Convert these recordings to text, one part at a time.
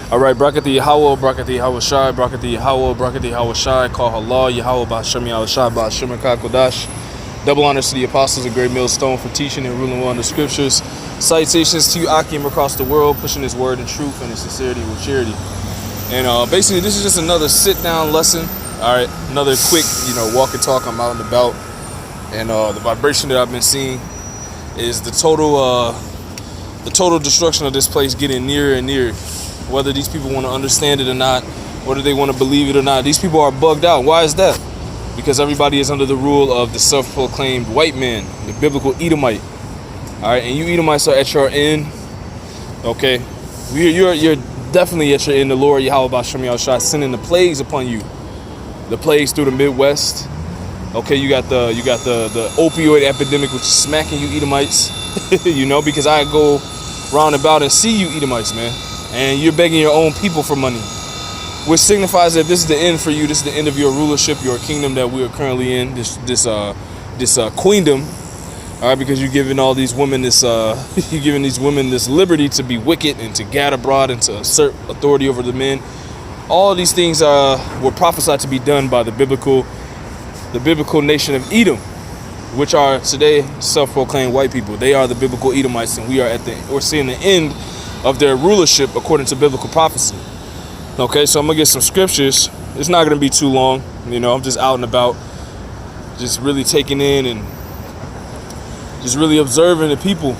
All right, Brakati Yahweh, Brakati Yahweh Shai, Brakati Yahweh, Brakati Yahweh Shai, call Allah, Yahweh Ba'Shem Yahweh Shai, Ba'Shem Kodash. Double honors to the apostles of Great Millstone for teaching and ruling well in the scriptures. Salutations to you, Akim, across the world, pushing his word in truth and in sincerity with charity. And basically, this is just another sit-down lesson. All right, another quick, walk and talk. I'm out and about, and the vibration that I've been seeing is the total destruction of this place getting nearer and nearer. Whether these people want to understand it or not, whether they want to believe it or not, these people are bugged out. Why is that? Because everybody is under the rule of the self-proclaimed white man, the biblical Edomite. All right, and you Edomites are at your end. Okay, you're definitely at your end. The Lord Yahweh Ba'Shem Yahweh Shai sending the plagues upon you, the plagues through the Midwest. Okay, you got the opioid epidemic, which is smacking you Edomites. Because I go round about and see you Edomites, man, and you're begging your own people for money, which signifies that this is the end for you. This is the end of your rulership, your kingdom that we are currently in. This queendom. All right, because you're giving all these women this liberty to be wicked and to gad abroad and to assert authority over the men. All of these things were prophesied to be done by the biblical nation of Edom, which are today self-proclaimed white people. They are the biblical Edomites, and we're seeing the end of their rulership according to biblical prophecy. Okay, so I'm gonna get some scriptures. It's not gonna be too long. I'm just out and about, just really taking in and just really observing the people,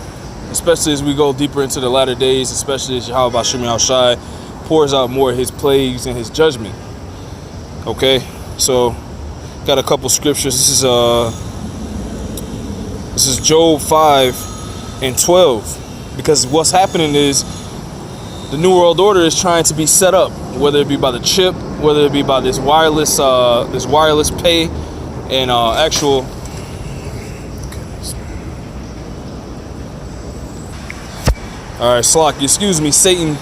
especially as we go deeper into the latter days, especially as Yahweh Ba'Shem Yahweh Shai pours out more of his plagues and his judgment. Okay, so got a couple scriptures. This is Job 5:12, because what's happening is the New World Order is trying to be set up, whether it be by the chip, whether it be by this wireless pay and actual. All right, Slock, excuse me, Satan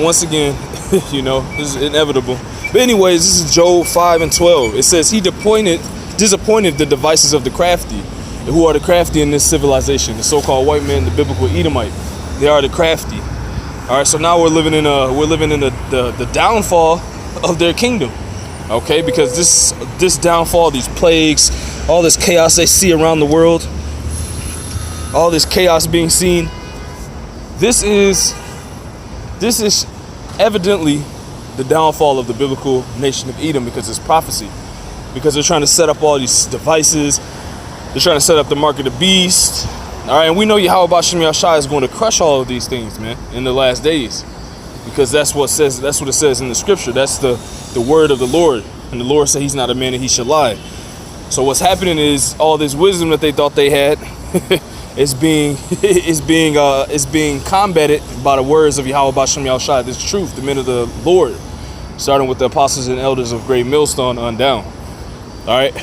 once again. This is inevitable. But anyways, this is Job 5:12. It says he disappointed the devices of the crafty. Who are the crafty in this civilization? The so-called white man, the biblical Edomite. They are the crafty. All right, so now we're living in the downfall of their kingdom. Okay, because this downfall, these plagues, all this chaos they see around the world, all this chaos being seen, this is evidently the downfall of the biblical nation of Edom, because it's prophecy. Because they're trying to set up all these devices. They're trying to set up the mark of the beast. All right, and we know Yahweh Ba'Shem Yahweh Shai is going to crush all of these things, man, in the last days, because that's what it says in the scripture. That's the word of the Lord, and the Lord said He's not a man that He should lie. So what's happening is all this wisdom that they thought they had is being combated by the words of Yahweh Ba'Shem Yahweh Shai, this truth, the men of the Lord, starting with the apostles and elders of Great Millstone on down. All right.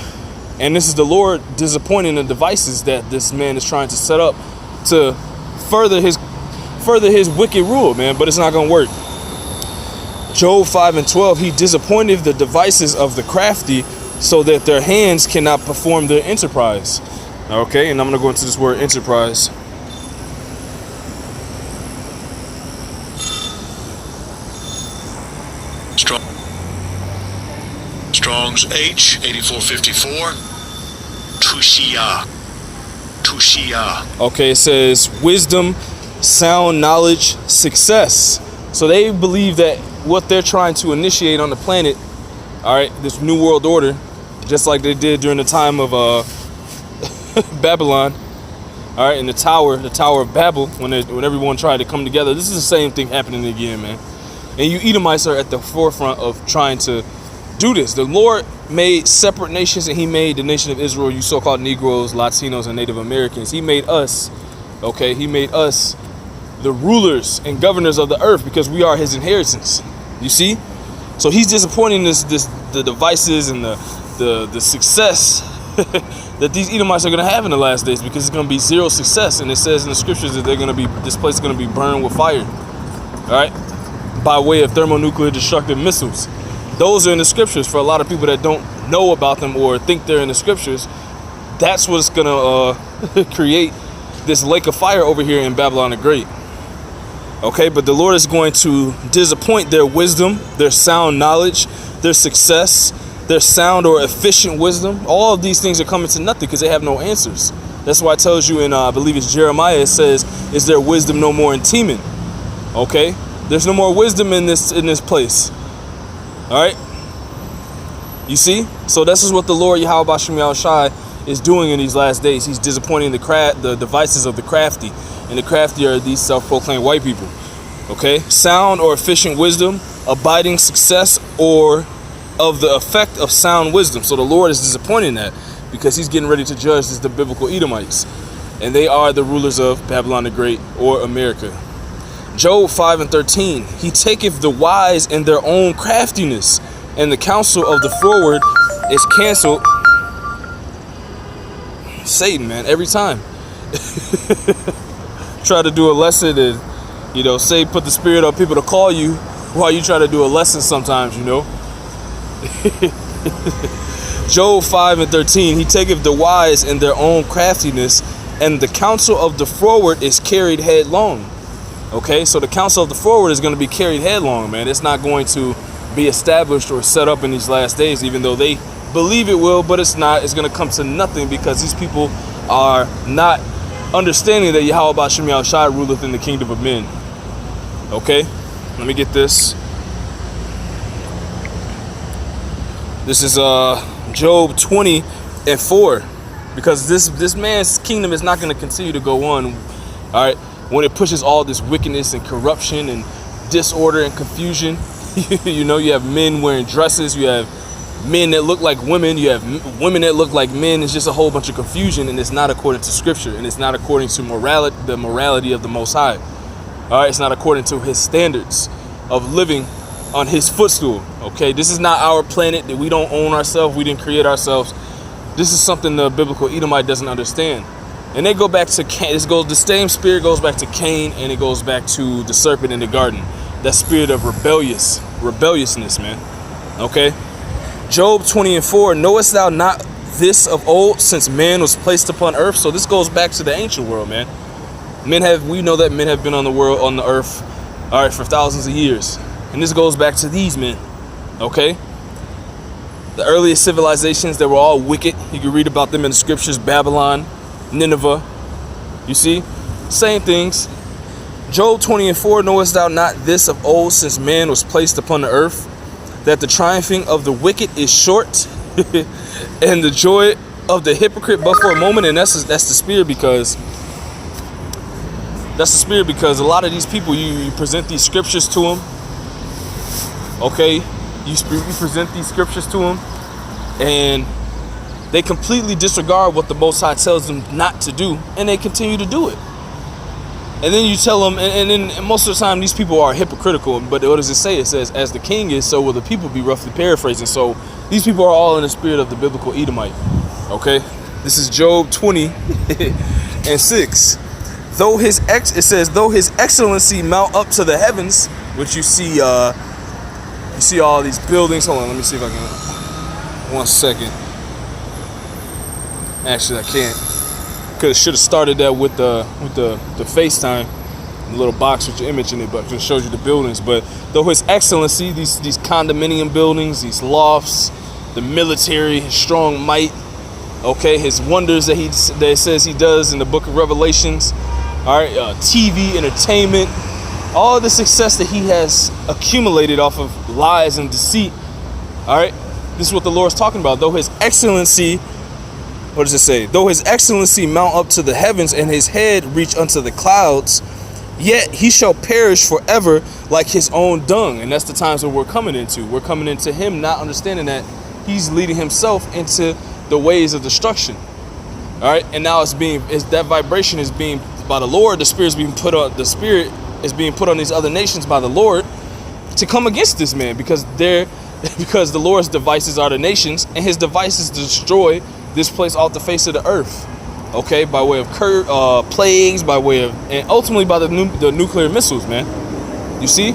And this is the Lord disappointing the devices that this man is trying to set up to further his wicked rule, man. But it's not going to work. Job 5:12, he disappointed the devices of the crafty so that their hands cannot perform their enterprise. Okay, and I'm going to go into this word enterprise. Strong's H 8454. Tushia. Okay, it says wisdom, sound knowledge, success. So they believe that what they're trying to initiate on the planet, all right, this new world order, just like they did during the time of Babylon, all right, in the Tower of Babel, when everyone tried to come together. This is the same thing happening again, man. And you Edomites are at the forefront of trying to do this. The Lord made separate nations, and He made the nation of Israel, you so-called Negroes, Latinos, and Native Americans. He made us, okay? He made us the rulers and governors of the earth, because we are His inheritance. You see? So He's disappointing the devices and the success that these Edomites are going to have in the last days, because it's going to be zero success. And it says in the scriptures that this place is going to be burned with fire, all right, by way of thermonuclear destructive missiles. Those are in the scriptures. For a lot of people that don't know about them or think they're in the scriptures, that's what's going to create this lake of fire over here in Babylon the Great. Okay, but the Lord is going to disappoint their wisdom, their sound knowledge, their success, their sound or efficient wisdom. All of these things are coming to nothing because they have no answers. That's why it tells you in, I believe it's Jeremiah, it says, is there wisdom no more in Teman? Okay, there's no more wisdom in this place. All right, you see? So this is what the Lord Yahweh B'Shem Yahushai is doing in these last days. He's disappointing the devices of the crafty. And the crafty are these self-proclaimed white people. Okay, sound or efficient wisdom, abiding success, or of the effect of sound wisdom. So the Lord is disappointing that because he's getting ready to judge the biblical Edomites, and they are the rulers of Babylon the Great or America. Job 5:13, he taketh the wise in their own craftiness, and the counsel of the forward is canceled. Satan, man, every time. Try to do a lesson and, you know, say put the spirit on people to call you while you try to do a lesson sometimes, you know. Job 5:13, he taketh the wise in their own craftiness, and the counsel of the forward is carried headlong. Okay, so the counsel of the forward is going to be carried headlong, man. It's not going to be established or set up in these last days, even though they believe it will, but it's not. It's going to come to nothing because these people are not understanding that Yahweh B'Shem Yahushai ruleth in the kingdom of men. Okay, let me get this. This is Job 20:4, because this man's kingdom is not going to continue to go on. All right, when it pushes all this wickedness and corruption and disorder and confusion. You know, you have men wearing dresses, you have men that look like women, you have women that look like men. It's just a whole bunch of confusion, and it's not according to scripture, and it's not according to the morality of the Most High. All right, it's not according to his standards of living on his footstool. Okay, this is not our planet that we don't own ourselves, we didn't create ourselves. This is something the biblical Edomite doesn't understand. And they go back to Cain. The same spirit goes back to Cain, and it goes back to the serpent in the garden. That spirit of rebelliousness, man. Okay. Job 20:4, knowest thou not this of old, since man was placed upon earth? So this goes back to the ancient world, man. We know that men have been on the earth, all right, for thousands of years. And this goes back to these men. Okay. The earliest civilizations that were all wicked. You can read about them in the scriptures, Babylon, Nineveh. You see? Same things. Job 20:4, knowest thou not this of old, since man was placed upon the earth, that the triumphing of the wicked is short, and the joy of the hypocrite but for a moment. And that's the spirit, because a lot of these people, you present these scriptures to them. Okay, you present these scriptures to them, and they completely disregard what the Most High tells them not to do, and they continue to do it. And then you tell them, and then most of the time these people are hypocritical, but what does it say? It says, as the king is, so will the people be, roughly paraphrasing. So these people are all in the spirit of the biblical Edomite. Okay, this is Job 20:6. It says, though his excellency mount up to the heavens, which you see all these buildings. Hold on, let me see if I can. 1 second. Actually, I can't. Should have started that with the FaceTime, the little box with your image in it, but it shows you the buildings. But though his excellency, these condominium buildings, these lofts, the military, his strong might, okay, his wonders that it says he does in the book of Revelations, all right, TV, entertainment, all the success that he has accumulated off of lies and deceit, all right, this is what the Lord's talking about. Though his excellency, what does it say? Though his excellency mount up to the heavens, and his head reach unto the clouds, yet he shall perish forever like his own dung. And that's the times that we're coming into. We're coming into him not understanding that he's leading himself into the ways of destruction. All right, and now that vibration is being by the Lord. The spirit is being put on these other nations by the Lord to come against this man, because the Lord's devices are the nations, and his devices destroy this place off the face of the earth, okay, by way of plagues, by way of, and ultimately by the nuclear missiles, man. You see,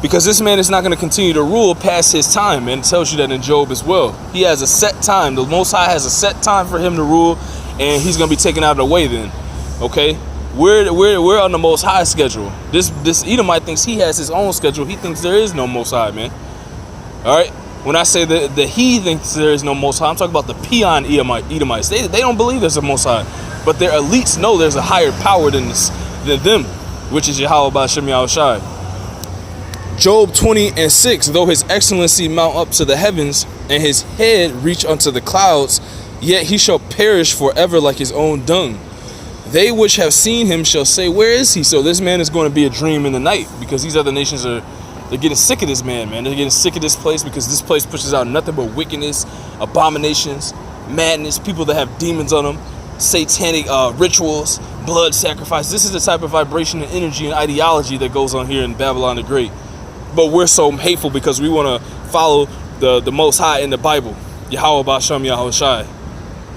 because this man is not going to continue to rule past his time, man. It tells you that in Job as well. He has a set time. The Most High has a set time for him to rule, and he's going to be taken out of the way then, okay. We're on the Most High schedule. This Edomite thinks he has his own schedule. He thinks there is no Most High, man. All right. When I say that he thinks there is no Most High, I'm talking about the peon Edomites. They don't believe there's a Most High, but their elites know there's a higher power than them, which is Yahweh Ba'Shem Yahushai. Job 20:6. Though his excellency mount up to the heavens, and his head reach unto the clouds, yet he shall perish forever like his own dung. They which have seen him shall say, where is he? So this man is going to be a dream in the night, because these other nations they're getting sick of this man. They're getting sick of this place, because this place pushes out nothing but wickedness, abominations, madness, people that have demons on them, satanic rituals, blood sacrifice. This is the type of vibration and energy and ideology that goes on here in Babylon the Great. But we're so hateful because we want to follow the Most High in the Bible, Yahweh Ba'Shem Yahushai.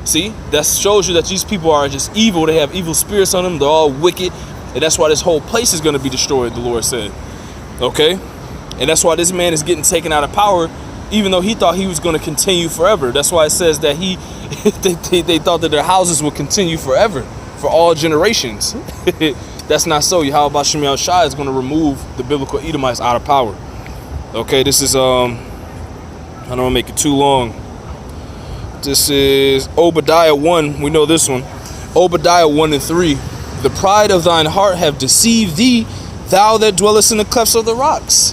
See, that shows you that these people are just evil. They have evil spirits on them. They're all wicked. And that's why this whole place is going to be destroyed, the Lord said. Okay? And that's why this man is getting taken out of power, even though he thought he was going to continue forever. That's why it says that they thought that their houses would continue forever, for all generations. That's not so. Yahweh Ba'Shem Yahushai is going to remove the biblical Edomites out of power. Okay, this is, I don't want to make it too long. This is Obadiah 1. We know this one. Obadiah 1:3. The pride of thine heart have deceived thee, thou that dwellest in the clefts of the rocks,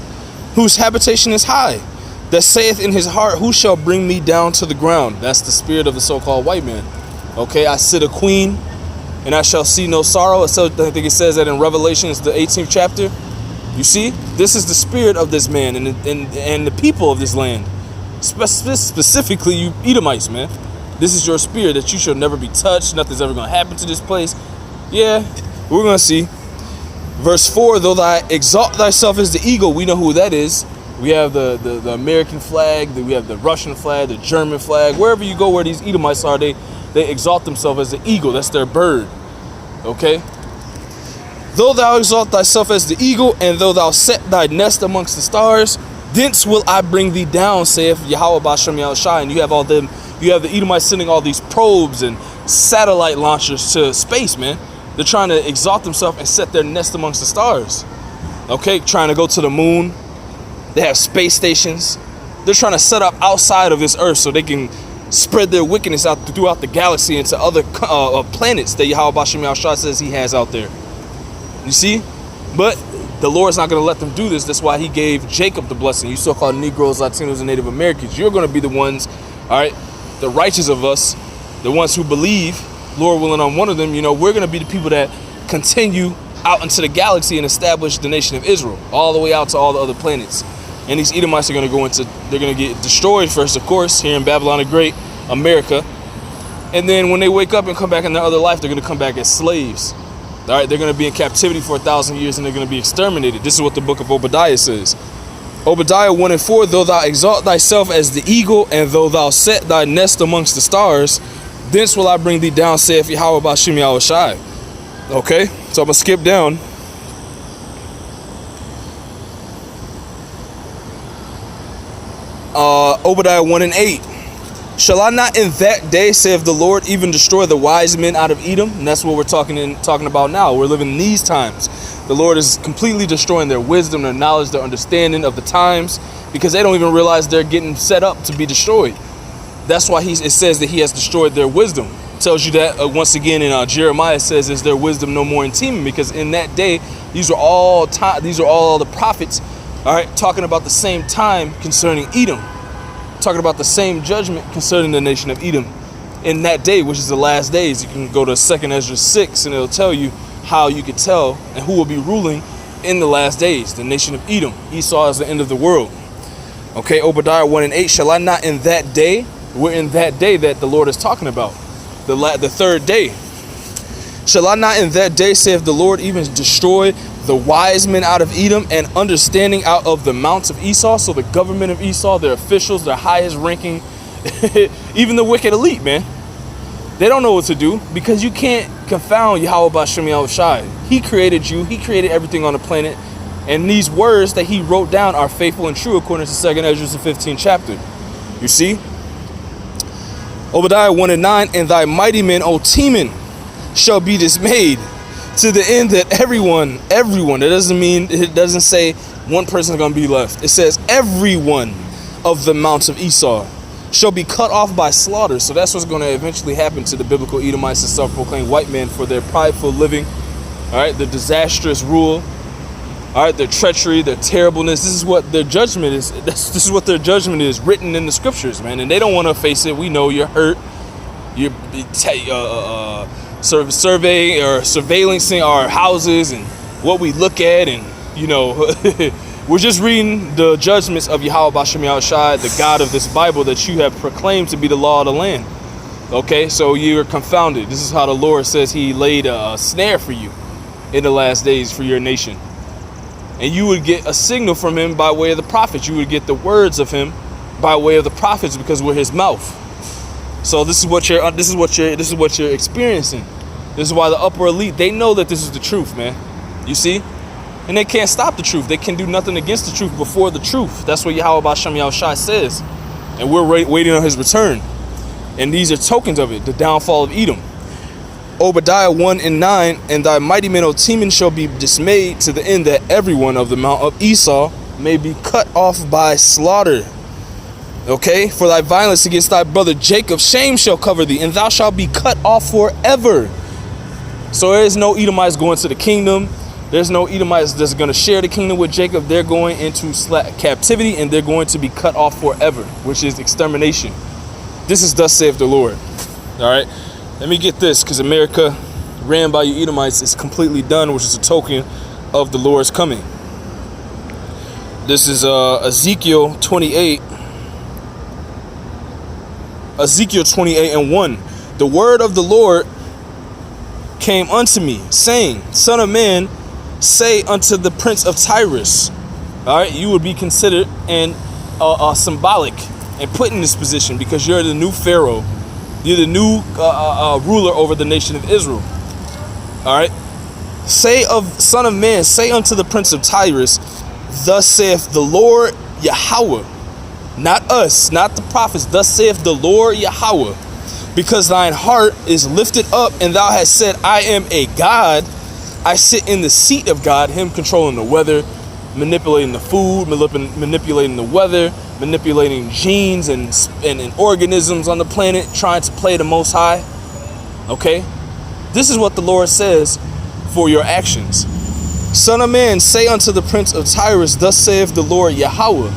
whose habitation is high, that saith in his heart, who shall bring me down to the ground? That's the spirit of the so-called white man. Okay, I sit a queen, and I shall see no sorrow. So I think it says that in Revelation, it's the 18th chapter. You see, this is the spirit of this man and the people of this land. Specifically, you Edomites, man. This is your spirit, that you shall never be touched. Nothing's ever going to happen to this place. Yeah, we're going to see. Verse 4, though thou exalt thyself as the eagle, we know who that is. We have the American flag, we have the Russian flag, the German flag. Wherever you go where these Edomites are, they exalt themselves as the eagle. That's their bird. Okay? Though thou exalt thyself as the eagle, and though thou set thy nest amongst the stars, thence will I bring thee down, saith Yahweh Ba'Shem Yahushai. And you have the Edomites sending all these probes and satellite launchers to space, man. They're trying to exalt themselves and set their nest amongst the stars. Okay, trying to go to the moon. They have space stations. They're trying to set up outside of this earth so they can spread their wickedness out throughout the galaxy into other planets that Yahweh Ba'Shem Yahushai says he has out there. You see? But the Lord's not going to let them do this. That's why he gave Jacob the blessing. You so-called Negroes, Latinos, and Native Americans, you're going to be the ones, all right, the righteous of us, the ones who believe, Lord willing, on one of them, we're going to be the people that continue out into the galaxy and establish the nation of Israel, all the way out to all the other planets. And these Edomites are going to they're going to get destroyed first, of course, here in Babylon the Great, America. And then when they wake up and come back in their other life, they're going to come back as slaves. All right, they're going to be in captivity for 1,000 years, and they're going to be exterminated. This is what the book of Obadiah says. Obadiah 1:4, though thou exalt thyself as the eagle, and though thou set thy nest amongst the stars, thence will I bring thee down, saith Yahweh Ba'Shem Yahushai. Okay, so I'm going to skip down. Obadiah 1:8. Shall I not in that day, saith the Lord, even destroy the wise men out of Edom? And that's what we're talking about now. We're living in these times. The Lord is completely destroying their wisdom, their knowledge, their understanding of the times, because they don't even realize they're getting set up to be destroyed. That's why it says that he has destroyed their wisdom. It tells you that once again in Jeremiah, it says, is their wisdom no more in teeming? Because in that day, these are all the prophets, all right, talking about the same time concerning Edom. Talking about the same judgment concerning the nation of Edom in that day, which is the last days. You can go to 2nd Ezra 6 and it'll tell you how you could tell and who will be ruling in the last days. The nation of Edom. Esau is the end of the world. Okay, Obadiah 1:8. Shall I not in that day? We're in that day that the Lord is talking about. The third day. Shall I not in that day, saith the Lord, even destroy the wise men out of Edom, and understanding out of the mounts of Esau? So the government of Esau, their officials, their highest ranking, even the wicked elite, man. They don't know what to do, because you can't confound Yahweh Ba'Shem Yahushai. He created you. He created everything on the planet. And these words that he wrote down are faithful and true according to 2nd Ezra, the 15th chapter. You see? Obadiah 1:9, and thy mighty men, O Teman, shall be dismayed. to the end that everyone, it doesn't say one person is going to be left. It says everyone of the mounts of Esau shall be cut off by slaughter. So that's what's going to eventually happen to the biblical Edomites and self-proclaimed white men for their prideful living, all right, their disastrous rule, all right, their treachery, their terribleness. This is what their judgment is. This is what their judgment is, written in the scriptures, man. And they don't want to face it. We know you're hurt. You're surveying or surveilling our houses and what we look at, and you know, we're just reading the judgments of Yahweh Bashem Yahushai, the God of this Bible that you have proclaimed to be the law of the land. Okay, so you're confounded. This is how the Lord says He laid a snare for you in the last days for your nation, and you would get a signal from Him by way of the prophets. You would get the words of Him by way of the prophets, because we're His mouth. So this is what you're experiencing. This is why the upper elite, they know that this is the truth, man. You see? And they can't stop the truth. They can do nothing against the truth before the truth. That's what Yahweh Bashem Yahushai says. And we're waiting on His return. And these are tokens of it, the downfall of Edom. Obadiah 1:9, and thy mighty men, O Teman, shall be dismayed to the end that everyone of the mount of Esau may be cut off by slaughter. Okay, for thy violence against thy brother Jacob, shame shall cover thee, and thou shalt be cut off forever. So there is no Edomites going to the kingdom. There's no Edomites that's going to share the kingdom with Jacob. They're going into captivity, and they're going to be cut off forever, which is extermination. This is thus saith the Lord. All right, let me get this, because America, ran by you Edomites, is completely done, which is a token of the Lord's coming. This is Ezekiel 28. Ezekiel 28:1. The word of the Lord came unto me, saying, Son of man, say unto the prince of Tyrus. All right, you would be considered and symbolic and put in this position, because you're the new Pharaoh. You're the new ruler over the nation of Israel. All right, Son of man, say unto the prince of Tyrus, thus saith the Lord Yahweh. Not us, not the prophets. Thus saith the Lord Yahweh, because thine heart is lifted up, and thou hast said, I am a God. I sit in the seat of God, Him controlling the weather, manipulating the food, manipulating the weather, manipulating genes and organisms on the planet, trying to play the Most High. Okay? This is what the Lord says for your actions. Son of man, say unto the prince of Tyrus, thus saith the Lord Yahweh,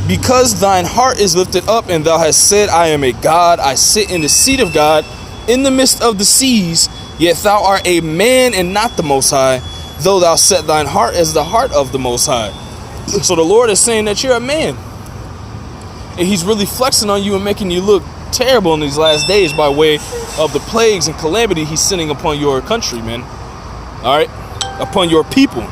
because thine heart is lifted up, and thou hast said, I am a God, I sit in the seat of God, in the midst of the seas, yet thou art a man and not the Most High, though thou set thine heart as the heart of the Most High. So the Lord is saying that you're a man, and He's really flexing on you and making you look terrible in these last days by way of the plagues and calamity He's sending upon your country, man. All right, upon your people.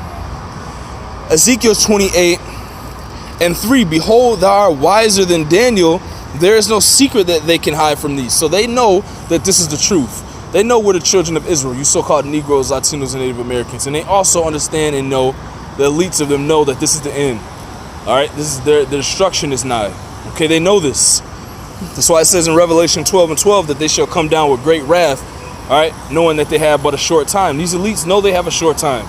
Ezekiel 28:3, behold, thou art wiser than Daniel. There is no secret that they can hide from thee. So they know that this is the truth. They know we're the children of Israel, you so-called Negroes, Latinos, and Native Americans. And they also understand and know, the elites of them know that this is the end. All right, this is their destruction is nigh. Okay, they know this. That's why it says in Revelation 12:12 that they shall come down with great wrath. All right, knowing that they have but a short time. These elites know they have a short time.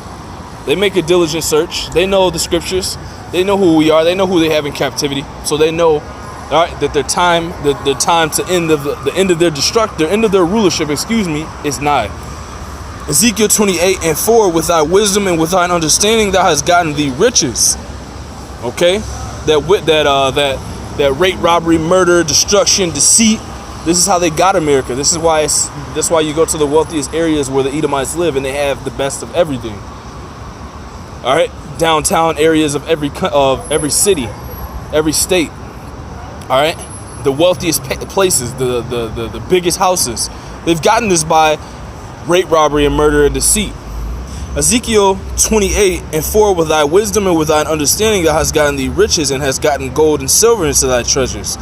They make a diligent search. They know the scriptures. They know who we are. They know who they have in captivity. So they know, all right, that their time to end of the end of their end of their rulership, is nigh. Ezekiel 28:4, with thy wisdom and with thine understanding thou hast gotten thee riches. Okay, that rape, robbery, murder, destruction, deceit. This is how they got America. This is why that's why you go to the wealthiest areas where the Edomites live, and they have the best of everything. All right, downtown areas of every city, every state. All right, the wealthiest places, the biggest houses. They've gotten this by rape, robbery, and murder and deceit. Ezekiel 28:4, with thy wisdom and with thine understanding thou hast gotten thee riches, and hast gotten gold and silver into thy treasures.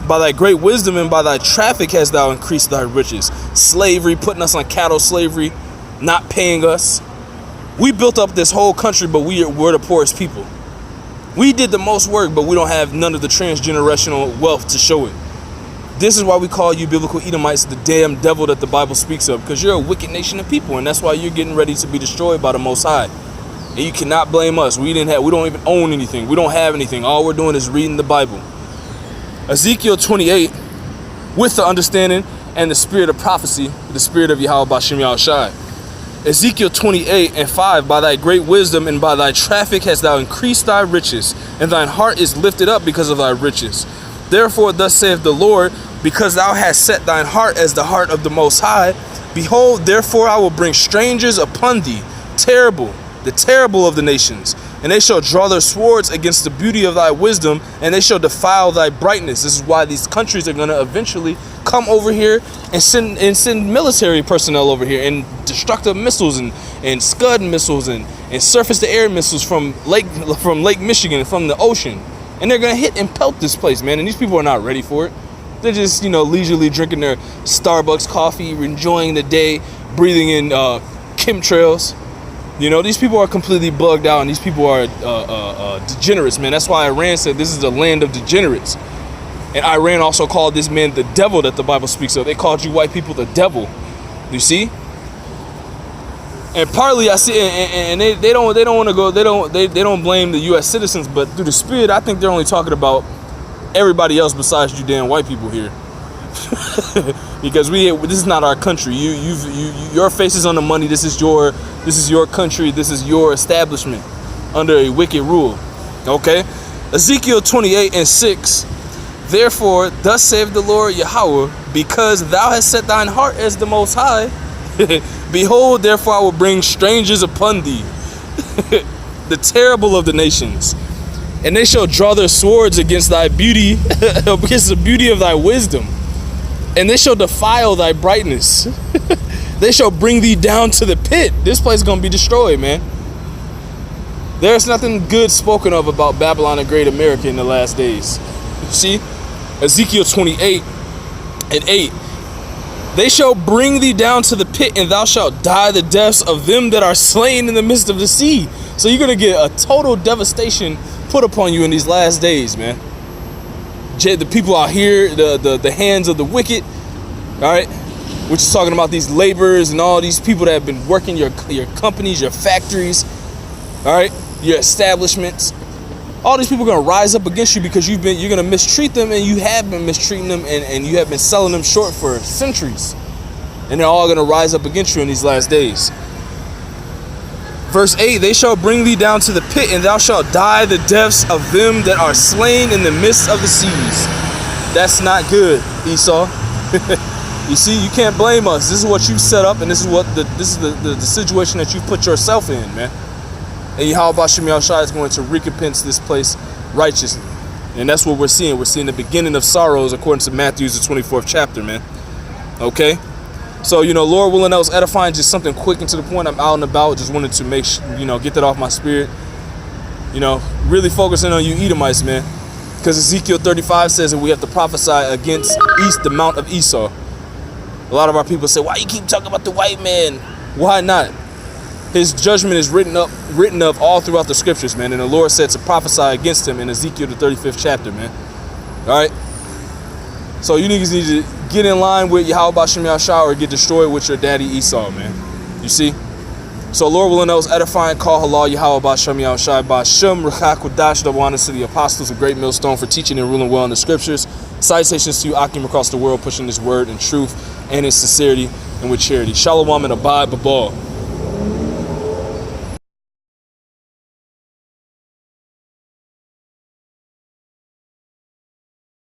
By thy great wisdom and by thy traffic hast thou increased thy riches. Slavery, putting us on cattle slavery, not paying us. We built up this whole country, but we're the poorest people. We did the most work, but we don't have none of the transgenerational wealth to show it. This is why we call you biblical Edomites the damn devil that the Bible speaks of, because you're a wicked nation of people, and that's why you're getting ready to be destroyed by the Most High. And you cannot blame us. We don't even own anything. We don't have anything. All we're doing is reading the Bible. Ezekiel 28, with the understanding and the spirit of prophecy, the spirit of Yahweh B'Shem Yahushai. Ezekiel 28:5, by thy great wisdom and by thy traffic hast thou increased thy riches, and thine heart is lifted up because of thy riches. Therefore thus saith the Lord, because thou hast set thine heart as the heart of the Most High, behold, therefore I will bring strangers upon thee, the terrible of the nations, and they shall draw their swords against the beauty of thy wisdom, and they shall defile thy brightness. This is why these countries are going to eventually come over here and send military personnel over here, and destructive missiles and Scud missiles and surface-to-air missiles from Lake Michigan, from the ocean. And they're going to hit and pelt this place, man. And these people are not ready for it. They're just, leisurely drinking their Starbucks coffee, enjoying the day, breathing in chemtrails. These people are completely bugged out, and these people are degenerates, man. That's why Iran said this is the land of degenerates. And Iran also called this man the devil that the Bible speaks of. They called you white people the devil. You see? And partly I see, and they don't want to go. They don't blame the U.S. citizens, but through the spirit, I think they're only talking about everybody else besides you damn white people here. Because this is not our country. Your face is on the money. This is your country. This is your establishment under a wicked rule. Okay? Ezekiel 28:6. Therefore, thus saith the Lord Yahweh, because thou hast set thine heart as the Most High, behold, therefore I will bring strangers upon thee, the terrible of the nations, and they shall draw their swords against thy beauty, against the beauty of thy wisdom, and they shall defile thy brightness. They shall bring thee down to the pit. This place is going to be destroyed, man. There's nothing good spoken of about Babylon the Great America in the last days. You see? Ezekiel 28:8. They shall bring thee down to the pit, and thou shalt die the deaths of them that are slain in the midst of the sea. So you're going to get a total devastation put upon you in these last days, man. The people out here, the hands of the wicked, all right, which is talking about these laborers and all these people that have been working your companies, your factories, all right, your establishments. All these people are going to rise up against you because you're going to mistreat them, and you have been mistreating them, and you have been selling them short for centuries. And they're all going to rise up against you in these last days. Verse 8, they shall bring thee down to the pit, and thou shalt die the deaths of them that are slain in the midst of the seas. That's not good, Esau. You see, you can't blame us. This is what you set up, and this is the situation that you put yourself in, man. And Yahweh B'Shem Yahushai is going to recompense this place righteously. And that's what we're seeing. We're seeing the beginning of sorrows according to Matthew's the 24th chapter, man. Okay? So, Lord willing, that was edifying, just something quick and to the point. I'm out and about. Just wanted to make get that off my spirit. Really focusing on you Edomites, man. Because Ezekiel 35 says that we have to prophesy against the mount of Esau. A lot of our people say, why you keep talking about the white man? Why not? His judgment is written of all throughout the scriptures, man. And the Lord said to prophesy against him in Ezekiel the 35th chapter, man. All right? So you niggas need to get in line with Yahweh B'Shem Yahushai or get destroyed with your daddy Esau, man. You see? So Lord willing, that was edifying. Call halal Yahweh B'Shem Yahushai B'Shem Rechak Kodash, double honors to the apostles, a great millstone for teaching and ruling well in the scriptures. Citations to you, Akim, across the world, pushing this word in truth and in sincerity and with charity. Shalom and abide babal.